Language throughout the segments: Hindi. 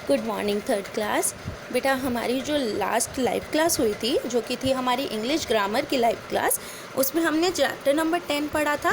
Good morning third class. बेटा हमारी जो लास्ट लाइव क्लास हुई थी, जो कि थी हमारी इंग्लिश ग्रामर की लाइव क्लास, उसमें हमने चैप्टर नंबर 10 पढ़ा था,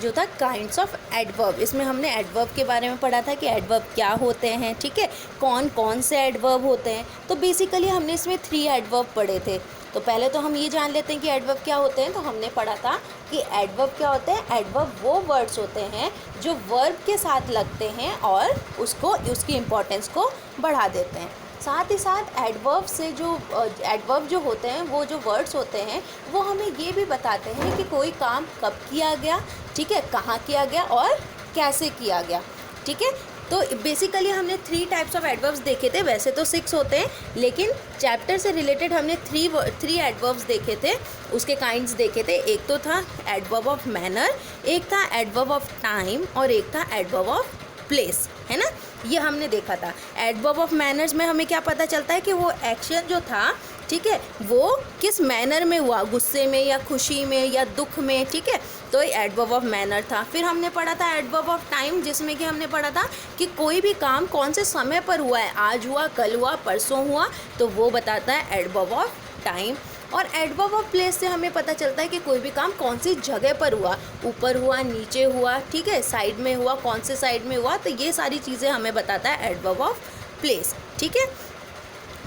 जो था काइंड्स ऑफ एडवर्ब। इसमें हमने एडवर्ब के बारे में पढ़ा था कि एडवर्ब क्या होते हैं, ठीक है, कौन कौन से एडवर्ब होते हैं। तो बेसिकली हमने इसमें 3 एडवर्ब पढ़े थे। तो पहले तो हम ये जान लेते हैं कि एडवर्ब क्या होते हैं। तो हमने पढ़ा था कि एडवर्ब क्या होते हैं। एडवर्ब वो वर्ड्स होते हैं जो वर्ब के साथ लगते हैं और उसकी इम्पोर्टेंस को बढ़ा देते हैं। साथ ही साथ एडवर्ब जो होते हैं, वो जो वर्ड्स होते हैं, वो हमें ये भी बताते हैं कि कोई काम कब किया गया, ठीक है, कहाँ किया गया और कैसे किया गया, ठीक है। तो बेसिकली हमने 3 टाइप्स ऑफ एडवर्ब्स देखे थे। वैसे तो 6 होते हैं, लेकिन चैप्टर से रिलेटेड हमने 3 एडवर्ब्स देखे थे, उसके काइंड्स देखे थे। एक तो था एडवर्ब ऑफ मैनर, एक था एडवर्ब ऑफ टाइम और एक था एडवर्ब ऑफ प्लेस, है ना। ये हमने देखा था। एडवर्ब ऑफ मैनर्स में हमें क्या पता चलता है कि वो एक्शन जो था, ठीक है, वो किस मैनर में हुआ, गुस्से में या खुशी में या दुख में, ठीक है। तो एडवर्ब ऑफ मैनर था। फिर हमने पढ़ा था एडवर्ब ऑफ टाइम, जिसमें कि हमने पढ़ा था कि कोई भी काम कौन से समय पर हुआ है, आज हुआ, कल हुआ, परसों हुआ, तो वो बताता है एडवर्ब ऑफ टाइम। और एडवर्ब ऑफ प्लेस से हमें पता चलता है कि कोई भी काम कौन सी जगह पर हुआ, ऊपर हुआ, नीचे हुआ, ठीक है, साइड में हुआ, कौन से साइड में हुआ। तो ये सारी चीज़ें हमें बताता है एडवर्ब ऑफ प्लेस, ठीक है।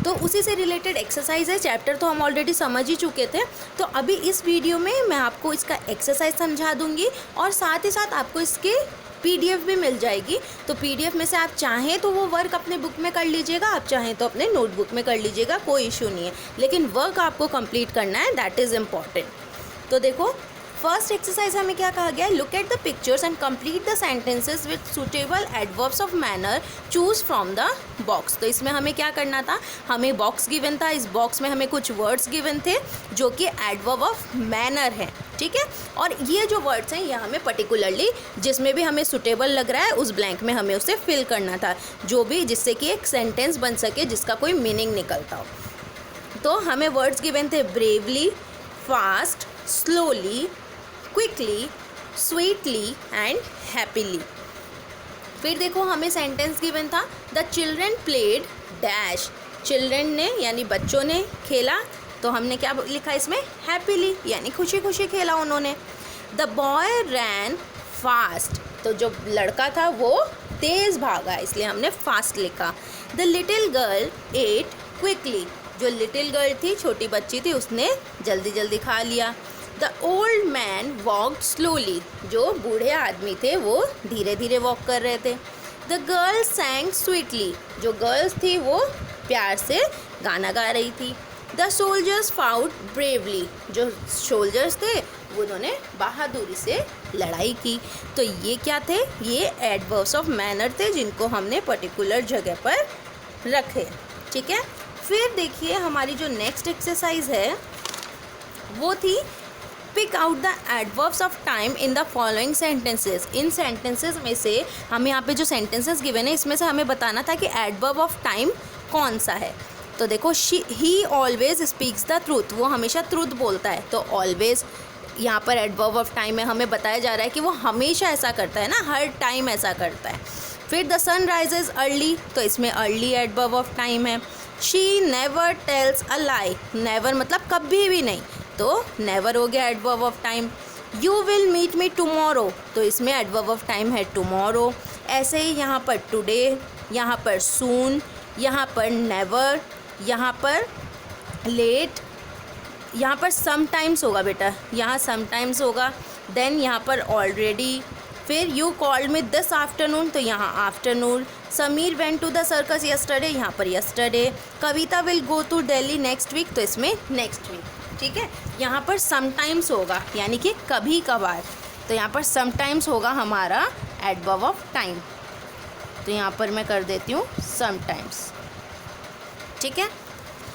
तो उसी से रिलेटेड एक्सरसाइज है। चैप्टर तो हम ऑलरेडी समझ ही चुके थे। तो अभी इस वीडियो में मैं आपको इसका एक्सरसाइज समझा दूंगी और साथ ही साथ आपको इसके पीडीएफ भी मिल जाएगी। तो पीडीएफ में से आप चाहें तो वो वर्क अपने बुक में कर लीजिएगा, आप चाहें तो अपने नोटबुक में कर लीजिएगा, कोई इशू नहीं है, लेकिन वर्क आपको कंप्लीट करना है, दैट इज़ इम्पॉर्टेंट। तो देखो, फर्स्ट एक्सरसाइज हमें क्या कहा गया है, look at the pictures and complete the sentences with suitable adverbs of manner, choose from the box. तो इसमें हमें क्या करना था, हमें बॉक्स गिवन था, इस बॉक्स में हमें कुछ वर्ड्स गिवन थे जो कि एडवर्ब ऑफ मैनर हैं, ठीक है। और ये जो वर्ड्स हैं, ये हमें पर्टिकुलरली जिसमें भी हमें सुटेबल लग रहा है उस ब्लैंक में हमें उसे फिल करना था, जो भी जिससे कि एक सेंटेंस बन सके जिसका कोई मीनिंग निकलता हो। तो हमें वर्ड्स गिवन थे bravely, fast, slowly, quickly, sweetly and happily. फिर देखो, हमें सेंटेंस गिवन था the children played dash. Children ने यानी बच्चों ने खेला, तो हमने क्या लिखा इसमें, हैप्पीली, यानी खुशी खुशी खेला उन्होंने। द बॉय रैन फास्ट, तो जो लड़का था वो तेज़ भागा, इसलिए हमने फास्ट लिखा। The little girl ate quickly, जो लिटिल गर्ल थी, छोटी बच्ची थी, उसने जल्दी जल्दी खा लिया। The old man walked slowly, जो बूढ़े आदमी थे वो धीरे धीरे वॉक कर रहे थे। द गर्ल सैंग स्वीटली, जो गर्ल्स थी वो प्यार से गाना गा रही थी। द सोल्जर्स फाउट ब्रेवली, जो सोल्जर्स थे वो उन्होंने बहादुरी से लड़ाई की। तो ये क्या थे, ये एडवर्ब्स ऑफ मैनर थे जिनको हमने पर्टिकुलर जगह पर रखे, ठीक है। फिर देखिए, हमारी जो नेक्स्ट एक्सरसाइज है वो थी pick out the adverbs of time in the following sentences. इन सेंटेंसेस में से हमें यहाँ पे जो सेंटेंसेस गिवन है, इसमें से हमें बताना था कि एडवर्ब ऑफ टाइम कौन सा है। तो देखो, ही ऑलवेज स्पीक्स द ट्रूथ, वो हमेशा ट्रूथ बोलता है। तो ऑलवेज यहाँ पर एडवर्ब ऑफ टाइम में हमें बताया जा रहा है कि वो हमेशा ऐसा करता है ना, हर टाइम ऐसा करता है। फिर द सन राइजेज अर्ली, तो इसमें अर्ली एडवर्ब ऑफ टाइम है। She never tells a lie, never मतलब कभी भी नहीं, तो नेवर हो गया adverb of time. You will meet me tomorrow, तो इसमें एडवर्ब ऑफ टाइम है टुमारो। ऐसे ही यहाँ पर टुडे, यहाँ पर सून, यहाँ पर नेवर, यहाँ पर लेट, यहाँ पर समटाइम्स होगा बेटा, यहाँ समटाइम्स होगा। देन यहाँ पर ऑलरेडी। फिर you called me this afternoon, तो यहाँ afternoon. Sameer went to the circus yesterday, यहाँ पर yesterday. Kavita will go to Delhi next week, तो इसमें नेक्स्ट वीक, ठीक है। यहाँ पर समटाइम्स होगा, यानी कि कभी कभार, तो यहाँ पर समटाइम्स होगा हमारा एडवर्ब ऑफ टाइम। तो यहाँ पर मैं कर देती हूँ समटाइम्स, ठीक है।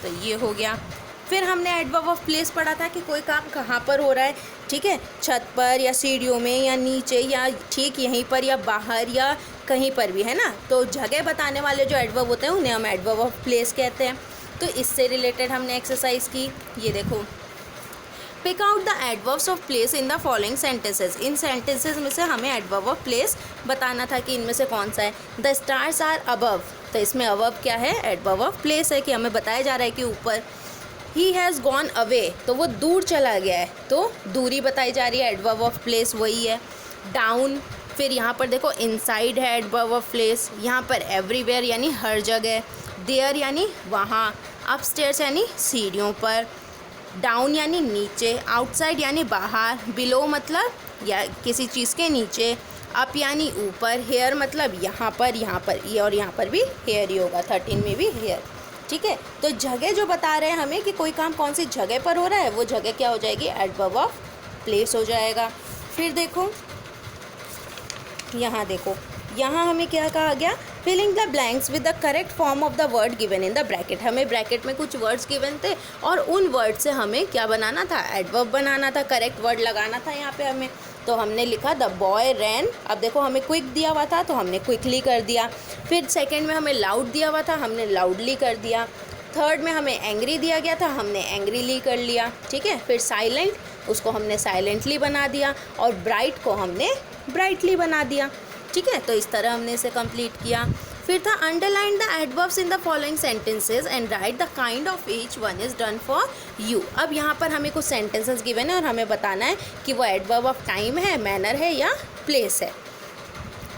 तो ये हो गया। फिर हमने एडवर्ब ऑफ प्लेस पढ़ा था कि कोई काम कहाँ पर हो रहा है, ठीक है, छत पर या सीढ़ियों में या नीचे या ठीक यहीं पर या बाहर या कहीं पर भी, है ना। तो जगह बताने वाले जो एडवर्ब होते हैं उन्हें हम एडवर्ब ऑफ प्लेस कहते हैं। तो इससे रिलेटेड हमने एक्सरसाइज की। ये देखो, pick out the adverbs of place in the following sentences. इन सेंटेंसेस में से हमें एडवर्ब ऑफ प्लेस बताना था कि इनमें से कौन सा है। द स्टार्स आर अबव, तो इसमें अवर्ब क्या है, एडवर्ब ऑफ प्लेस है कि हमें बताया जा रहा है कि ऊपर। ही हैज़ गॉन अवे, तो वो दूर चला गया है, तो दूरी बताई जा रही है, एडवर्ब ऑफ प्लेस वही है। डाउन, फिर यहाँ पर देखो इनसाइड है एडवर्ब ऑफ प्लेस, यहाँ पर एवरीवेयर यानी हर जगह, देयर यानी वहाँ, अपस्टेयर्स यानी सीढ़ियों पर, डाउन यानी नीचे, आउटसाइड यानी बाहर, बिलो मतलब या किसी चीज़ के नीचे, अप यानी ऊपर, हेयर मतलब यहाँ पर ये और यहाँ पर भी हेयर ही होगा, 13 में भी हेयर। ठीक है, तो जगह जो बता रहे हैं हमें कि कोई काम कौन सी जगह पर हो रहा है, वो जगह क्या हो जाएगी, एडवर्ब ऑफ प्लेस हो जाएगा। फिर देखो यहाँ देखो, यहाँ हमें क्या कहा गया, filling the blanks with the correct form of the word given in the bracket. हमें ब्रैकेट में कुछ वर्ड्स गिवन थे और उन वर्ड से हमें क्या बनाना था, एडवर्ब बनाना था, करेक्ट वर्ड लगाना था यहाँ पे हमें। तो हमने लिखा द बॉय रैन, अब देखो हमें क्विक दिया हुआ था तो हमने क्विकली कर दिया। फिर सेकेंड में हमें लाउड दिया हुआ था, हमने लाउडली कर दिया। थर्ड में हमें एंग्री दिया गया था, हमने एंग्रीली कर लिया। ठीक है, फिर साइलेंट, उसको हमने साइलेंटली बना दिया, और ब्राइट को हमने ब्राइटली बना दिया। ठीक है, तो इस तरह हमने इसे कंप्लीट किया। फिर था underline the adverbs in the following sentences and right the kind of each one is done for you. अब यहाँ पर हमें कुछ सेंटेंसेस गिवन है और हमें बताना है कि वो एडवर्ब ऑफ टाइम है, मैनर है या प्लेस है।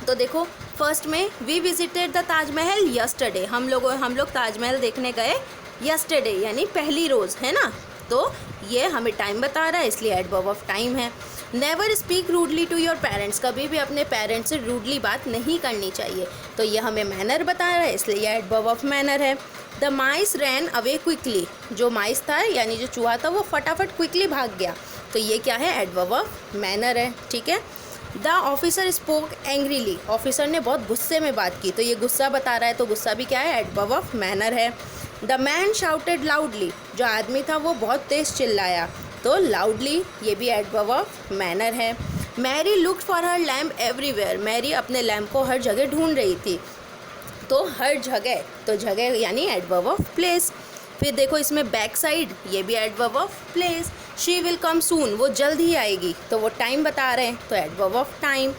तो देखो फर्स्ट में, we visited the Taj Mahal yesterday, हम लोग ताजमहल देखने गए यस्टरडे यानी पहली रोज़, है ना। तो ये हमें टाइम बता रहा है, इसलिए एडवर्ब ऑफ टाइम है। Never speak rudely to your parents, कभी भी अपने पेरेंट्स से रूडली बात नहीं करनी चाहिए, तो ये हमें मैनर बता रहा है, इसलिए ये एडवर्ब ऑफ मैनर है। The mice ran away quickly, जो माइस था यानी जो चूहा था वो फटाफट क्विकली भाग गया, तो ये क्या है, एडवर्ब ऑफ मैनर है। ठीक है। The officer spoke angrily, officer ने बहुत गुस्से में बात की, तो ये गुस्सा बता रहा है, तो गुस्सा भी क्या है, एडवर्ब ऑफ मैनर है। द मैन शाउटेड लाउडली, जो आदमी था वो बहुत तेज़ चिल्लाया, तो लाउडली ये भी एडवर्ब ऑफ मैनर है। Mary looked for her lamp everywhere, Mary अपने लैम्प को हर जगह ढूंढ रही थी, तो हर जगह, तो जगह यानी एडवर्ब ऑफ प्लेस। फिर देखो इसमें बैक साइड, ये भी adverb of place. She will come soon, वो जल्द ही आएगी, तो वो टाइम बता रहे हैं, तो adverb of time.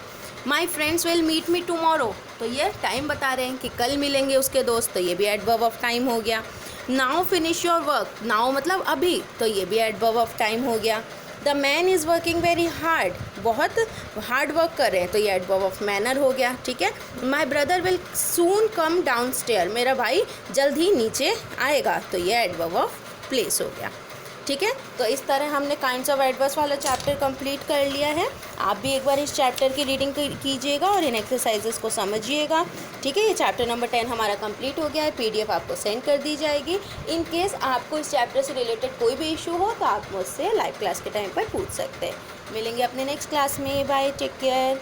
My friends will meet me tomorrow, तो ये टाइम बता रहे हैं कि कल मिलेंगे उसके दोस्त, तो ये भी एडवर्ब ऑफ टाइम हो गया। Now finish your work, now मतलब अभी, तो ये भी एडवर्ब ऑफ टाइम हो गया। The man is working very hard, बहुत हार्ड वर्क कर रहे हैं, तो ये एडवर्ब ऑफ मैनर हो गया। ठीक है। My brother will soon come down stair, मेरा भाई जल्द ही नीचे आएगा, तो ये एडवर्ब ऑफ प्लेस हो गया। ठीक है, तो इस तरह हमने काइंड्स ऑफ एडवर्ब्स वाला चैप्टर कंप्लीट कर लिया है। आप भी एक बार इस चैप्टर की रीडिंग कीजिएगा और इन एक्सरसाइजेस को समझिएगा। ठीक है, ये चैप्टर नंबर 10 हमारा कंप्लीट हो गया है, PDF आपको सेंड कर दी जाएगी। इन केस आपको इस चैप्टर से रिलेटेड कोई भी इशू हो तो आप मुझसे लाइव क्लास के टाइम पर पूछ सकते हैं। मिलेंगे अपने नेक्स्ट क्लास में, बाय, टेक केयर।